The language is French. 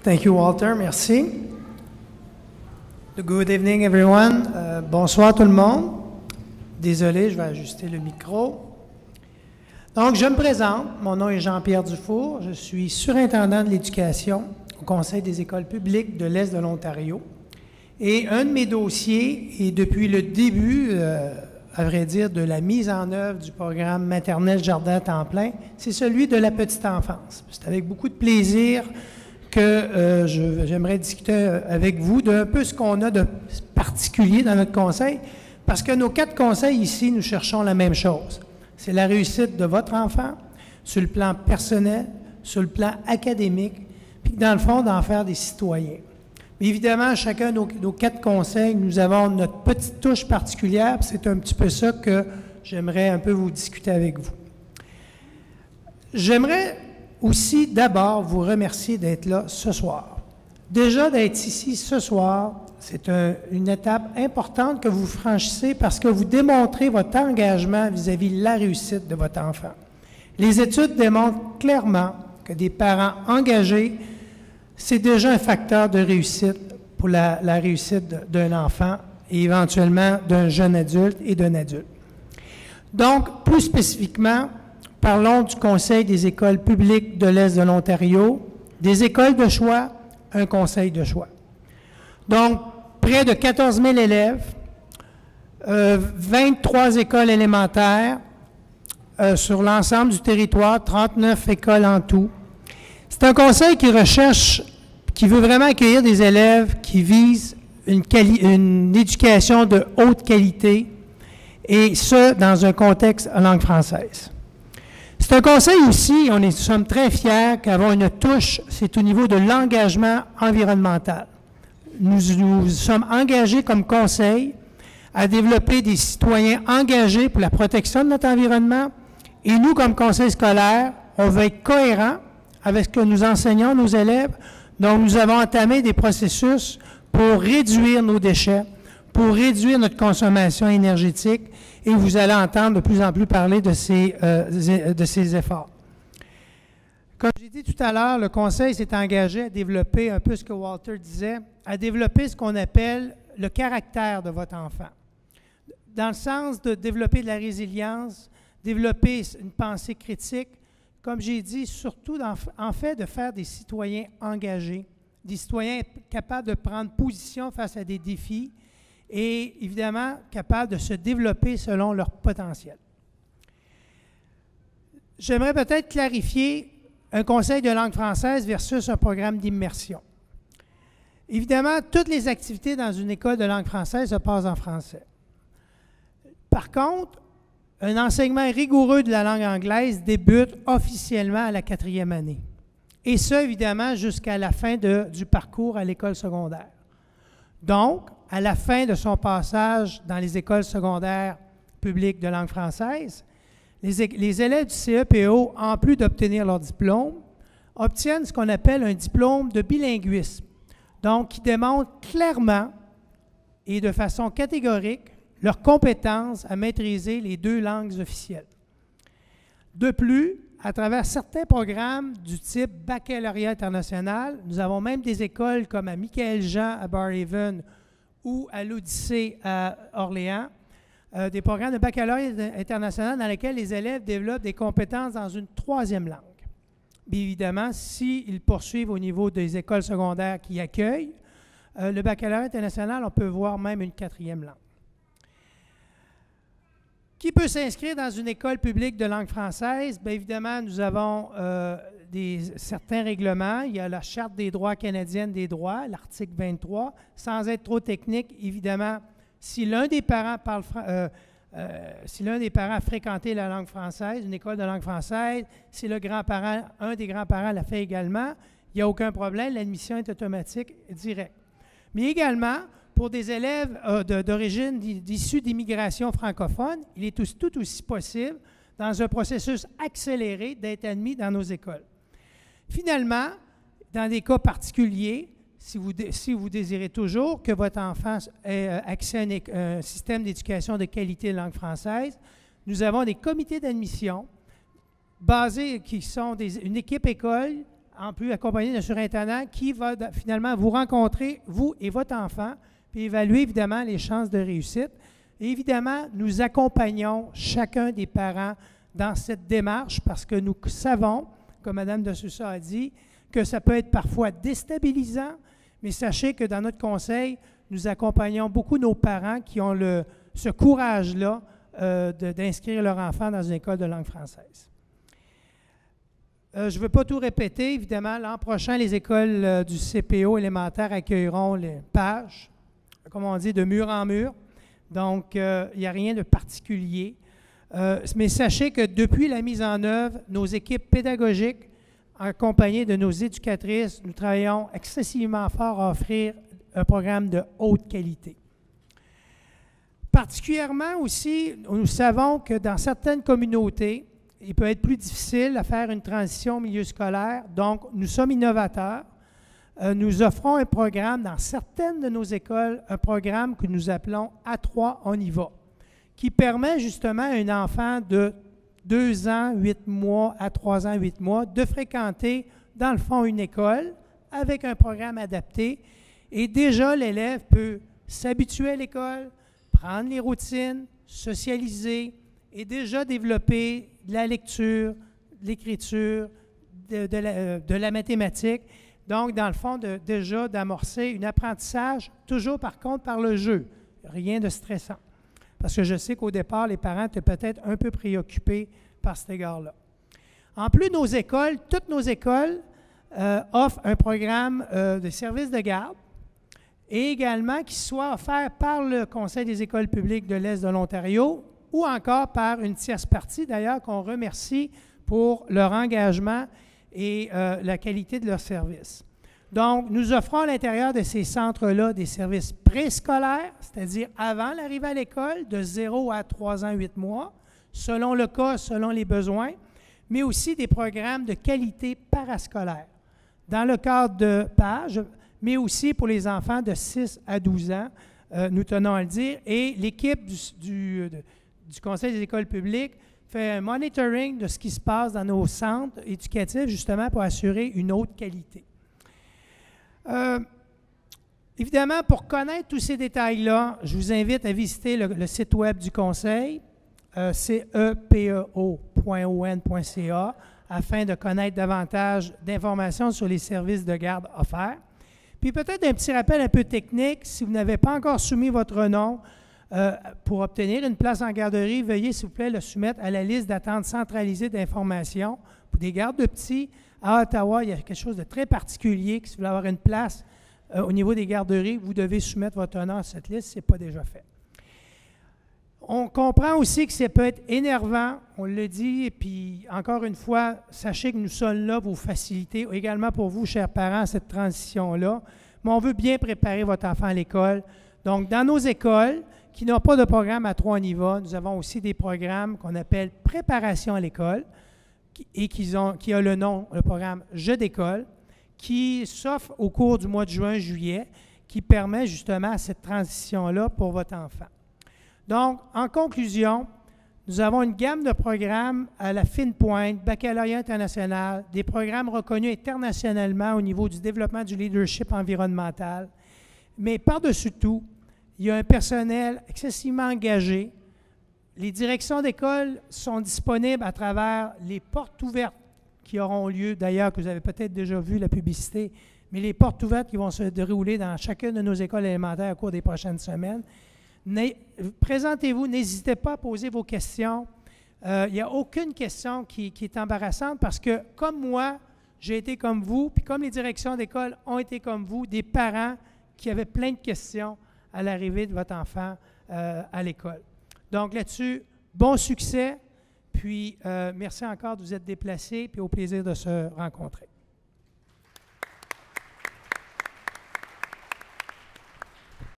Thank you, Walter. Merci. Good evening, everyone. Bonsoir tout le monde. Désolé, je vais ajuster le micro. Donc, je me présente. Mon nom est Jean-Pierre Dufour. Je suis surintendant de l'éducation au Conseil des écoles publiques de l'Est de l'Ontario. Et un de mes dossiers, et depuis le début, à vrai dire, de la mise en œuvre du programme maternel Jardin à temps plein, c'est celui de la petite enfance. C'est avec beaucoup de plaisir que j'aimerais discuter avec vous d'un peu ce qu'on a de particulier dans notre conseil, parce que nos 4 conseils ici, nous cherchons la même chose. C'est la réussite de votre enfant, sur le plan personnel, sur le plan académique, puis dans le fond, d'en faire des citoyens. Mais évidemment, chacun de nos 4 conseils, nous avons notre petite touche particulière, puis c'est un petit peu ça que j'aimerais un peu vous discuter avec vous. J'aimerais aussi d'abord vous remercier d'être là ce soir. Déjà d'être ici ce soir, c'est une étape importante que vous franchissez parce que vous démontrez votre engagement vis-à-vis de la réussite de votre enfant. Les études démontrent clairement que des parents engagés, c'est déjà un facteur de réussite pour la réussite d'un enfant et éventuellement d'un jeune adulte et d'un adulte. Donc, plus spécifiquement, parlons du Conseil des écoles publiques de l'Est de l'Ontario, des écoles de choix, un conseil de choix. Donc, près de 14 000 élèves, 23 écoles élémentaires sur l'ensemble du territoire, 39 écoles en tout. C'est un conseil qui veut vraiment accueillir des élèves qui visent une éducation de haute qualité, et ce, dans un contexte en langue française. C'est un conseil aussi, nous sommes très fiers qu'avoir une touche, c'est au niveau de l'engagement environnemental. Nous sommes engagés comme conseil à développer des citoyens engagés pour la protection de notre environnement, et nous, comme conseil scolaire, on veut être cohérents avec ce que nous enseignons à nos élèves. Donc, nous avons entamé des processus pour réduire nos déchets, pour réduire notre consommation énergétique, et vous allez entendre de plus en plus parler de ces efforts. Comme j'ai dit tout à l'heure, le Conseil s'est engagé à développer un peu ce que Walter disait, à développer ce qu'on appelle le caractère de votre enfant, dans le sens de développer de la résilience, développer une pensée critique, comme j'ai dit, surtout en fait de faire des citoyens engagés, des citoyens capables de prendre position face à des défis et évidemment capables de se développer selon leur potentiel. J'aimerais peut-être clarifier un conseil de langue française versus un programme d'immersion. Évidemment, toutes les activités dans une école de langue française se passent en français. Par contre, un enseignement rigoureux de la langue anglaise débute officiellement à la 4e année. Et ça, évidemment, jusqu'à la fin du parcours à l'école secondaire. Donc, à la fin de son passage dans les écoles secondaires publiques de langue française, les élèves du CEPO, en plus d'obtenir leur diplôme, obtiennent ce qu'on appelle un diplôme de bilinguisme. Donc, qui démontre clairement et de façon catégorique leur compétence à maîtriser les 2 langues officielles. De plus, à travers certains programmes du type baccalauréat international, nous avons même des écoles comme à Michael-Jean à Barrhaven ou à l'Odyssée à Orléans, des programmes de baccalauréat international dans lesquels les élèves développent des compétences dans une 3e langue. Bien évidemment, s'ils poursuivent au niveau des écoles secondaires qui accueillent, le baccalauréat international, on peut voir même une 4e langue. Qui peut s'inscrire dans une école publique de langue française? Bien évidemment, nous avons certains règlements. Il y a la Charte des droits canadienne des droits, l'article 23. Sans être trop technique, évidemment, si l'un des parents a fréquenté la langue française, une école de langue française, si un des grands-parents l'a fait également, il n'y a aucun problème, l'admission est automatique et directe. Mais également, pour des élèves d'origine issus d'immigration francophone, il est tout aussi possible, dans un processus accéléré, d'être admis dans nos écoles. Finalement, dans des cas particuliers, si vous désirez toujours que votre enfant ait accès à un système d'éducation de qualité de langue française, nous avons des comités d'admission basés qui sont une équipe école en plus accompagné d'un surintendant qui va finalement vous rencontrer, vous et votre enfant, puis évaluer évidemment les chances de réussite. Et évidemment, nous accompagnons chacun des parents dans cette démarche parce que nous savons, comme Mme de Sousa a dit, que ça peut être parfois déstabilisant, mais sachez que dans notre conseil, nous accompagnons beaucoup nos parents qui ont ce courage-là d'inscrire leur enfant dans une école de langue française. Je ne veux pas tout répéter. Évidemment, l'an prochain, les écoles du CPO élémentaire accueilleront les pages, comme on dit, de mur en mur. Donc, il n'y a rien de particulier. Mais sachez que depuis la mise en œuvre, nos équipes pédagogiques, accompagnées de nos éducatrices, nous travaillons excessivement fort à offrir un programme de haute qualité. Particulièrement aussi, nous savons que dans certaines communautés, il peut être plus difficile à faire une transition au milieu scolaire. Donc, nous sommes innovateurs. Nous offrons un programme dans certaines de nos écoles, un programme que nous appelons A3 On y va, qui permet justement à un enfant de 2 ans, 8 mois à 3 ans, 8 mois de fréquenter, dans le fond, une école avec un programme adapté. Et déjà, l'élève peut s'habituer à l'école, prendre les routines, socialiser et déjà développer de la lecture, de l'écriture, de la mathématique. Donc, dans le fond, déjà d'amorcer un apprentissage, toujours par contre par le jeu. Rien de stressant. Parce que je sais qu'au départ, les parents étaient peut-être un peu préoccupés par cet égard-là. En plus, nos écoles, toutes nos écoles offrent un programme de service de garde et également qui soit offert par le Conseil des écoles publiques de l'Est de l'Ontario ou encore par une tierce partie, d'ailleurs, qu'on remercie pour leur engagement et la qualité de leur service. Donc, nous offrons à l'intérieur de ces centres-là des services préscolaires, c'est-à-dire avant l'arrivée à l'école, de 0 à 3 ans, 8 mois, selon le cas, selon les besoins, mais aussi des programmes de qualité parascolaire, dans le cadre de PAGE, mais aussi pour les enfants de 6 à 12 ans, nous tenons à le dire, et l'équipe du Conseil des écoles publiques fait un monitoring de ce qui se passe dans nos centres éducatifs, justement pour assurer une haute qualité. Évidemment, pour connaître tous ces détails-là, je vous invite à visiter le site web du Conseil, cepeo.on.ca, afin de connaître davantage d'informations sur les services de garde offerts. Puis peut-être un petit rappel un peu technique, si vous n'avez pas encore soumis votre nom pour obtenir une place en garderie, veuillez s'il vous plaît le soumettre à la liste d'attente centralisée d'informations pour des gardes de petits. À Ottawa, il y a quelque chose de très particulier, que si vous voulez avoir une place au niveau des garderies, vous devez soumettre votre nom à cette liste si ce n'est pas déjà fait. On comprend aussi que ça peut être énervant, on le dit, et puis encore une fois, sachez que nous sommes là pour vous faciliter, également pour vous, chers parents, cette transition-là. Mais on veut bien préparer votre enfant à l'école. Donc, dans nos écoles, qui n'ont pas de programme à 3 niveaux, nous avons aussi des programmes qu'on appelle préparation à l'école, et qui a le nom, le programme Jeux d'école, qui s'offre au cours du mois de juin-juillet, qui permet justement cette transition-là pour votre enfant. Donc, en conclusion, nous avons une gamme de programmes à la fine pointe, baccalauréat international, des programmes reconnus internationalement au niveau du développement du leadership environnemental, mais par-dessus tout, il y a un personnel excessivement engagé. Les directions d'école sont disponibles à travers les portes ouvertes qui auront lieu, d'ailleurs, que vous avez peut-être déjà vu la publicité, mais les portes ouvertes qui vont se dérouler dans chacune de nos écoles élémentaires au cours des prochaines semaines. Présentez-vous, n'hésitez pas à poser vos questions. Il n'y a aucune question qui est embarrassante parce que, comme moi, j'ai été comme vous, puis comme les directions d'école ont été comme vous, des parents qui avaient plein de questions à l'arrivée de votre enfant à l'école. Donc là-dessus, bon succès, puis merci encore de vous être déplacés, puis au plaisir de se rencontrer.